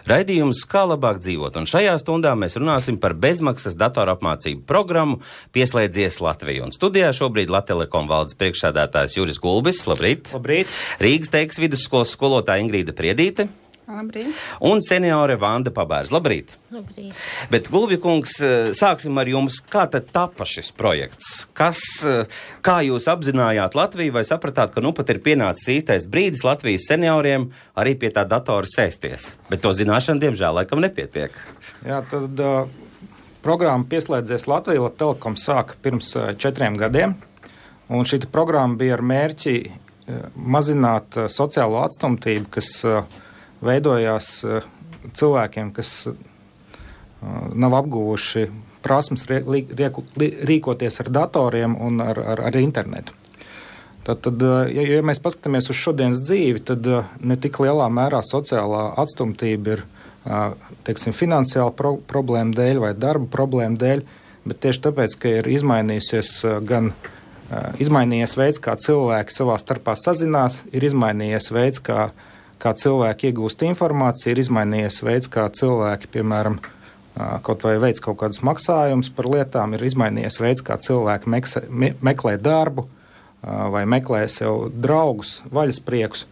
Raidījums Kā labāk dzīvot, un šajā stundā mēs runāsim par bezmaksas datoru apmācību programmu Pieslēdzies Latviju. Un studijā šobrīd Latelekom valdes priekšsēdētājs Juris Gulbis. Labrīt! Labrīt! Rīgas Teikas vidusskolas skolotāja Ingrīda Priedīte. Labrīt. Un seniore Vanda Pabērs. Labrīt! Labrīt. Bet, Gulbi kungs, sāksim ar jums. Kā tad tapa šis projekts? Kā jūs apzinājāt Latviju vai sapratāt, ka nu pat ir pienācis īstais brīdis Latvijas senioriem arī pie tā datora sēsties? Bet to zināšana, diemžēl, laikam nepietiek. Jā, tad programma Pieslēdzies Latviju Latelekom sāka pirms 4 gadiem. Un šī programma bija ar mērķi mazināt sociālo atstumtību, kas veidojās cilvēkiem, kas nav apguvuši prasmes rīkoties ar datoriem un ar internetu. Tad, ja mēs paskatāmies uz šodienas dzīvi, tad ne tik lielā mērā sociālā atstumtība ir, teiksim, finansiāla problēma dēļ vai darba problēma dēļ, bet tieši tāpēc, ka ir izmainījies veids, kā cilvēki savā starpā sazinās, ir izmainījies veids, kā cilvēki iegūst informāciju, ir izmainījies veids, kā cilvēki, piemēram, kaut vai veids kaut kādus maksājumus par lietām, ir izmainījies veids, kā cilvēki meklē darbu vai meklē sev draugus, vaļaspriekus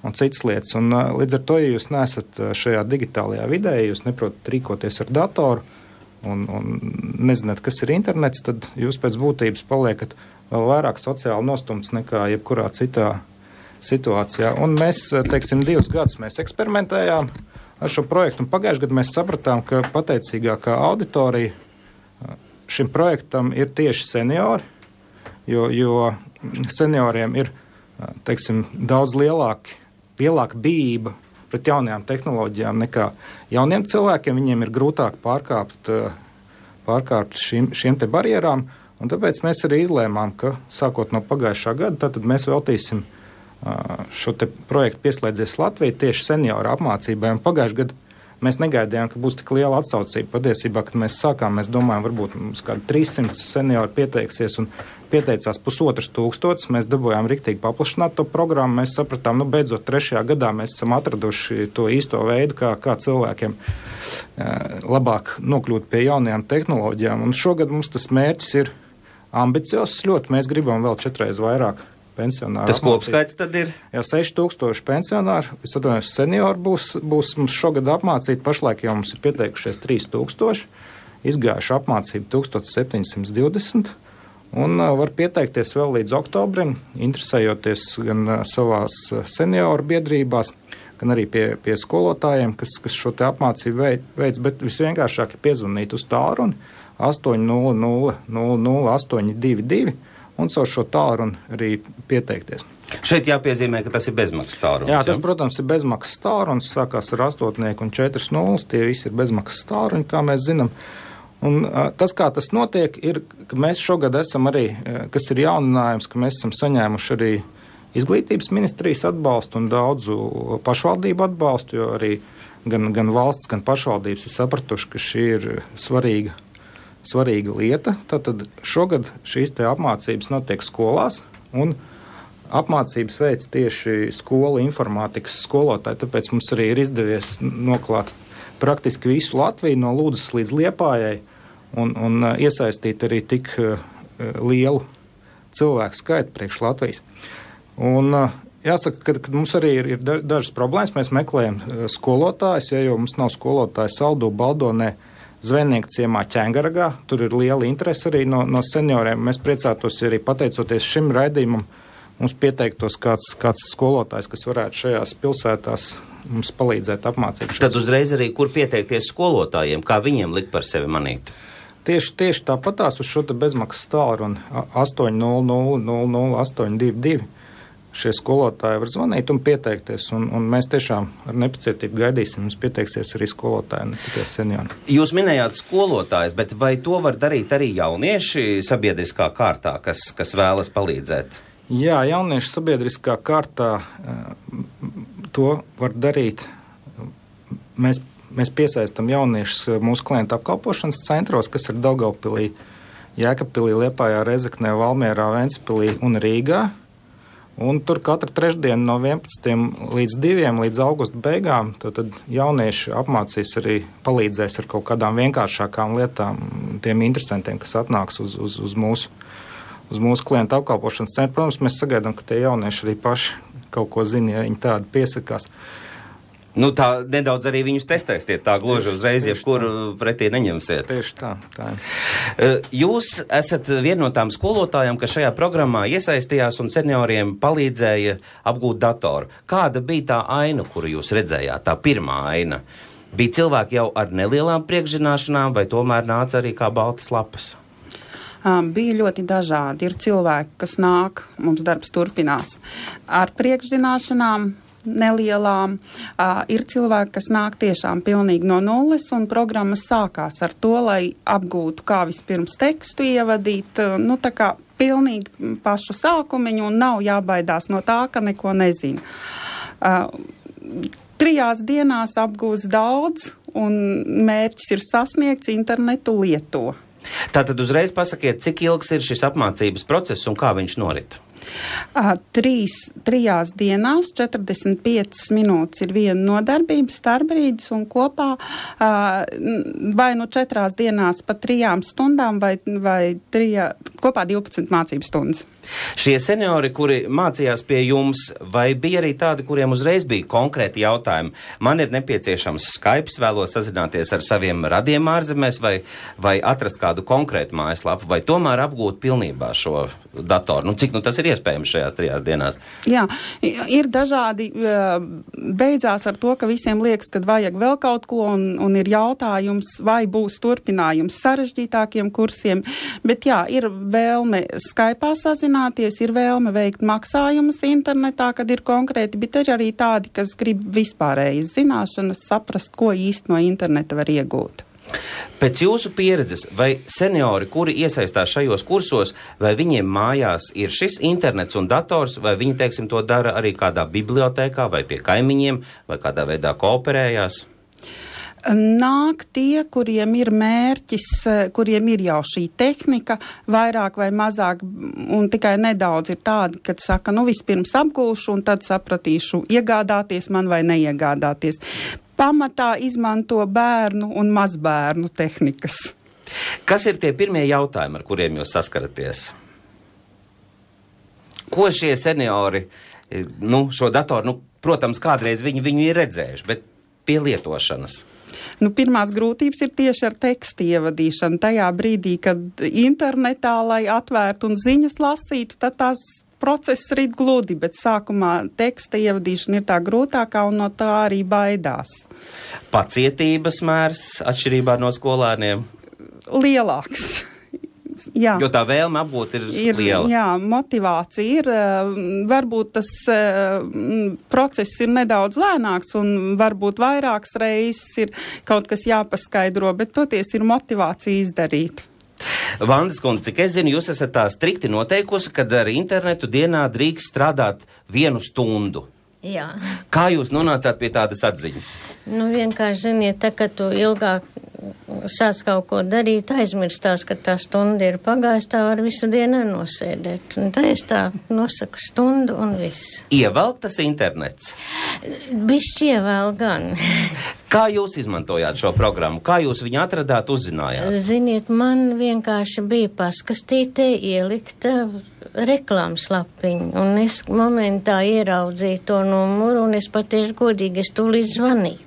un citas lietas. Un līdz ar to, ja jūs neesat šajā digitālajā vidē, ja jūs neprotat rīkoties ar datoru un nezināt, kas ir internets, tad jūs pēc būtības paliekat vēl vairāk sociāli nostumts nekā jebkurā citā situācijā. Un mēs, teiksim, 2 gadus mēs eksperimentējām ar šo projektu, un pagājušajā gadā mēs sapratām, ka pateicīgākā auditorija šim projektam ir tieši seniori, jo senioriem ir, teiksim, daudz lielāka bijība pret jaunajām tehnoloģijām nekā jauniem cilvēkiem. Viņiem ir grūtāk pārkāpt šiem te barjerām, un tāpēc mēs arī izlēmām, ka sākot no pagājušā gada, tad mēs veltīsim šo te projektu Pieslēdzies Latviju tieši senioru apmācībai. Un pagājušajā gadā mēs negaidījām, ka būs tik liela atsaucība. Patiesībā, kad mēs sākām, mēs domājam, varbūt mums kādi 300 seniori pieteiksies, un pieteicās 1500. Mēs dabūjām riktīgi paplašināt to programmu. Mēs sapratām, beidzot 3. gadā mēs esam atraduši to īsto veidu, kā cilvēkiem labāk nokļūt pie jaunajām tehnoloģijām. Un šogad mums tas mērķis ir ambiciozs ļoti. Mēs gribam vēl 4 reizes vairāk pensionāru. Tas kopskaits tad ir? Jā, 6000 pensionāru. Es atvainojos, seniori būs mums šogad apmācīti. Pašlaik jau mums ir pieteikušies 3000. Izgājuši apmācību 1720. Un var pieteikties vēl līdz oktobrim, interesējoties gan savās senioru biedrībās, gan arī pie skolotājiem, kas šo te apmācību veids. Bet visvienkāršāk ir piezvanīt uz tālruni 800 822. Un caur šo tālruni arī pieteikties. Šeit jāpiezīmē, ka tas ir bezmaksas tālrunis. Jā, tas, protams, ir bezmaksas tālrunis. Sākās ar 8 un 4 nulles. Tie visi ir bezmaksas tālruņi, kā mēs zinām. Un tas, kā tas notiek, ir, ka mēs šogad esam arī, kas ir jauninājums, ka mēs esam saņēmuši arī izglītības ministrijas atbalstu un daudzu pašvaldību atbalstu, jo arī gan valsts, gan pašvaldības ir sapratuši, ka šī ir svarīga lieta. Tātad šogad šīs te apmācības notiek skolās, un apmācības veids tieši skolu informātikas skolotāji, tāpēc mums arī ir izdevies noklāt praktiski visu Latviju no Lūdzas līdz Liepājai un iesaistīt arī tik lielu cilvēku skaitu priekš Latvijas. Un jāsaka, ka mums arī ir dažas problēmas. Mēs meklējam skolotājus, jo mums nav skolotāju Saldū, Baldonē, Zvejnieku ciemā Ķengaragā. Tur ir liela interese arī no senioriem. Mēs priecātos, ja arī pateicoties šim raidījumam, mums pieteiktos kāds skolotājs, kas varētu šajās pilsētās mums palīdzēt apmācīt. Tad uzreiz arī, kur pieteikties skolotājiem, kā viņiem likt par sevi manīt? Tieši tāpatās uz šo te bezmaksas tālruni 800 822. Šie skolotāji var zvanīt un pieteikties, un mēs tiešām ar nepacietību gaidīsim. Mums pieteiksies arī skolotāji, ne tikai seniori. Jūs minējāt skolotājus, bet vai to var darīt arī jaunieši sabiedriskā kārtā, kas vēlas palīdzēt? Jā, jaunieši sabiedriskā kārtā to var darīt. Mēs piesaistam jauniešus mūsu klientu apkalpošanas centros, kas ir Daugavpilī, Jēkabpilī, Liepājā, Rezeknē, Valmierā, Ventspilī un Rīgā. Un tur katru trešdienu no 11 līdz 2 līdz augusta beigām, tad jaunieši apmācīs arī palīdzēs ar kaut kādām vienkāršākām lietām tiem interesantiem, kas atnāks uz mūsu klientu apkalpošanas centru. Protams, mēs sagaidām, ka tie jaunieši arī paši kaut ko zina, ja viņi tādi piesakās. Nu, tā nedaudz arī viņus testēsiet, tā gluži uzreiz, jebkuru pretī neņemsiet. Tieši tā. Jūs esat viena no tām skolotājām, kas šajā programmā iesaistījās un senioriem palīdzēja apgūt datoru. Kāda bija tā aina, kuru jūs redzējāt, tā pirmā aina? Bija cilvēki jau ar nelielām priekšzināšanām, vai tomēr nāca arī kā baltas lapas? Bija ļoti dažādi. Ir cilvēki, kas nāk, mums darbs turpinās, ar priekšzināšanām, nelielām. Ir cilvēki, kas nāk tiešām pilnīgi no nulles, un programmas sākās ar to, lai apgūtu, kā vispirms tekstu ievadīt, tā kā pilnīgi pašu sākumiņu, un nav jābaidās no tā, ka neko nezinu. 3 dienās apgūs daudz, un mērķis ir sasniegts, internetu lieto. Tātad uzreiz pasakiet, cik ilgs ir šis apmācības process un kā viņš norit? 3 dienās 45 minūtes ir viena nodarbība, starpbrīdis, un kopā vai 4 dienās pa 3 stundām vai kopā 12 mācību stundas. Šie seniori, kuri mācījās pie jums, vai bija arī tādi, kuriem uzreiz bija konkrēti jautājumi? Man ir nepieciešams Skype, vēlos sazināties ar saviem radiem ārzemēs, vai atrast kādu konkrētu mājaslapu, vai tomēr apgūt pilnībā šo datoru? Cik tas ir iespējams šajās 3 dienās? Jā, ir dažādi. Beidzās ar to, ka visiem liekas, ka vajag vēl kaut ko, un ir jautājums, vai būs turpinājums sarežģītākiem kursiem. Bet jā, ir vēlme Skype'ā sazināties, ir vēlme veikt maksājumus internetā, kad ir konkrēti, bet ir arī tādi, kas grib vispārējas zināšanas, saprast, ko īsti no interneta var iegūt. Pēc jūsu pieredzes, vai seniori, kuri iesaistās šajos kursos, vai viņiem mājās ir šis internets un dators, vai viņi, teiksim, to dara arī kādā bibliotēkā, vai pie kaimiņiem, vai kādā veidā kooperējās? Nāk tie, kuriem ir mērķis, kuriem ir jau šī tehnika, vairāk vai mazāk, un tikai nedaudz ir tādi, kad saka, vispirms apgūšu, un tad sapratīšu, iegādāties man vai neiegādāties. Pamatā izmanto bērnu un mazbērnu tehnikas. Kas ir tie pirmie jautājumi, ar kuriem jūs saskaraties? Ko šie seniori, šo datoru, protams, kādreiz viņu ir redzējuši, bet pie lietošanas? Pirmās grūtības ir tieši ar tekstu ievadīšanu. Tajā brīdī, kad internetā, lai atvērtu un ziņas lasītu, tad tās process rit gludi, bet sākumā teksta ievadīšana ir tā grūtākā, un no tā arī baidās. Pacietības mērs atšķirībā no skolēniem? Lielāks. Jā. Jo tā vēlme apgūt ir liela. Jā, motivācija ir. Varbūt tas process ir nedaudz lēnāks un varbūt vairākas reizes ir kaut kas jāpaskaidro, bet toties ir motivācija izdarīt. Vandas kundze, cik es zinu, jūs esat tā strikti noteikusi, kad ar internetu dienā drīkst strādāt 1 stundu. Jā. Kā jūs nonācāt pie tādas atziņas? Vienkārši, ziniet, tā, ka tu ilgāk sāc kaut ko darīt, aizmirstās, ka tā stunda ir pagājis, tā var visu dienu nosēdēt. Un tā es tā nosaku stundu un viss. Ievelk tas internets? Bišķi ievēl gan. Kā jūs izmantojāt šo programmu? Kā jūs viņu atradāt, uzzinājāt? Ziniet, man vienkārši bija paskastītē ielikta reklāmas lapiņa, un es momentā ieraudzīju to numuru, un es patieši godīgi, es tūlīt zvanīju.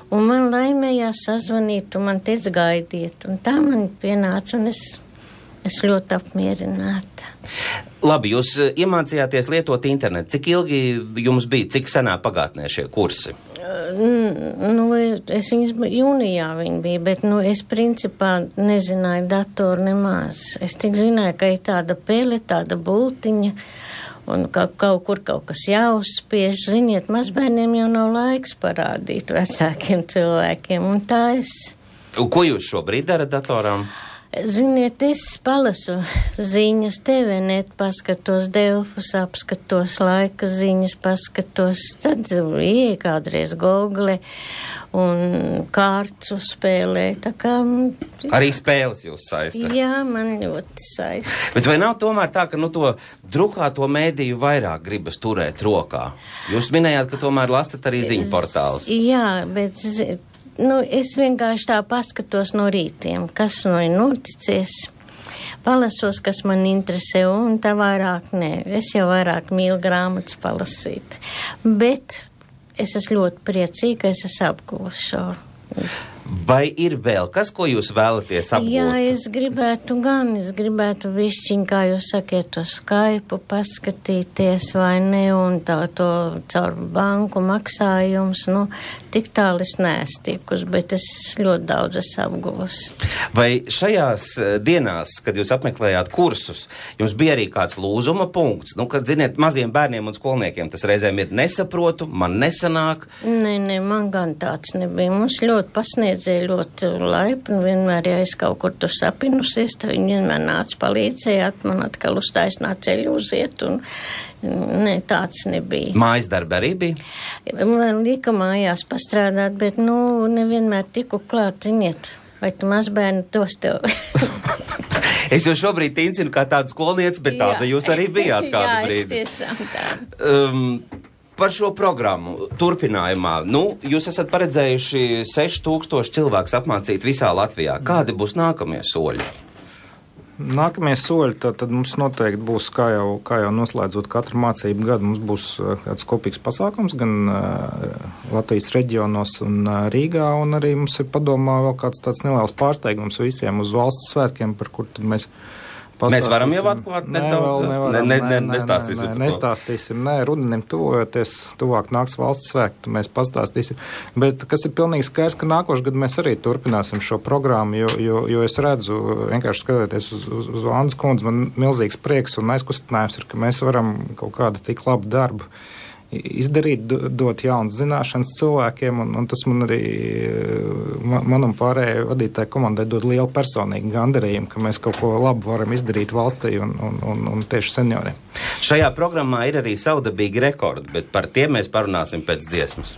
Un man laimējās sazvanīt, un man teica gaidiet, un tā man pienāca, un es ļoti apmierināta. Labi, jūs iemācījāties lietot internetu. Cik ilgi jums bija, cik senā pagātnē šie kursi? Es viņas jūnijā viņa bija, bet, es principā nezināju datoru nemaz. Es tik zināju, ka ir tāda pele, tāda bultiņa, un kaut kur kaut kas jāuzspiež. Ziniet, mazbērniem jau nav laiks parādīt vecākiem cilvēkiem, un tā es. Ko jūs šobrīd darat datorām? Ziniet, es palasu ziņas TVNet, paskatos Delfus, apskatos laika ziņas, paskatos, tad ieeja kādreiz Google un kārtu spēlē, tā kā... Arī spēles jūs saista? Jā, man ļoti saista. Bet vai nav tomēr tā, ka, to drukāto mēdīju vairāk gribas turēt rokā? Jūs minējāt, ka tomēr lasat arī ziņu portālus. Jā, bet... es vienkārši tā paskatos no rītiem, kas ir noticies, palasos, kas man interesē, un tā vairāk nē. Es jau vairāk mīlu grāmatas palasīt. Bet es esmu ļoti priecīga, ka es esmu apguvusi šo. Vai ir vēl kas, ko jūs vēlaties apgūt? Jā, es gribētu višķiņ, kā jūs sakiet, to Skype paskatīties vai ne, un to caur banku maksājums, tik tālu es neesmu tikus, bet es ļoti daudz esmu apguvusi. Vai šajās dienās, kad jūs apmeklējāt kursus, jums bija arī kāds lūzuma punkts? Kad, ziniet, maziem bērniem un skolniekiem tas reizēm ir nesaprotu, man nesanāk? Nē, man gan tāds nebija. Mums ļoti pasniedzēja ļoti laipni, vienmēr, ja es kaut kur tur sapinusies, tad viņi vienmēr nāca palīdzējāt, man atkal uz taisnā ceļu uziet, un ne, tāds nebija. Mājas darba arī bija? Man lika mājās pastrādāt, bet, nevienmēr tiku klāt, ziniet, vai tu mazbērni tos tev... Es jau šobrīd tincinu kā tādu skolnieci, bet tāda jūs arī bijāt kādu brīdi. Jā, es tiešām tādu. Par šo programmu turpinājumā, jūs esat paredzējuši 6000 cilvēkus apmācīt visā Latvijā. Kādi būs nākamie soļi? Nākamie soļi, tad mums noteikti būs, kā jau noslēdzot katru mācību gadu, mums būs kāds kopīgs pasākums gan Latvijas reģionos un Rīgā, un arī mums ir padomā vēl kāds tāds neliels pārsteigums visiem uz valsts svētkiem, par kur tad mēs varam jau atklāt nedaudz? Nestāstīsim, rudenim tuvojoties, tuvāk nāks valsts svētki, mēs pastāstīsim. Bet kas ir pilnīgi skaidrs, ka nākošu gadu mēs arī turpināsim šo programmu, jo es redzu, vienkārši skatoties uz Vandas kundzi, man milzīgs prieks un aizkustinājums ir, ka mēs varam kaut kādu tik labu darbu izdarīt, dot jaunas zināšanas cilvēkiem, un tas man arī, man un pārējai vadītāji komandai dod lielu personīgu gandarījumu, ka mēs kaut ko labu varam izdarīt valstī un tieši senioriem. Šajā programmā ir arī savdabīgi rekordi, bet par tiem mēs parunāsim pēc dziesmas.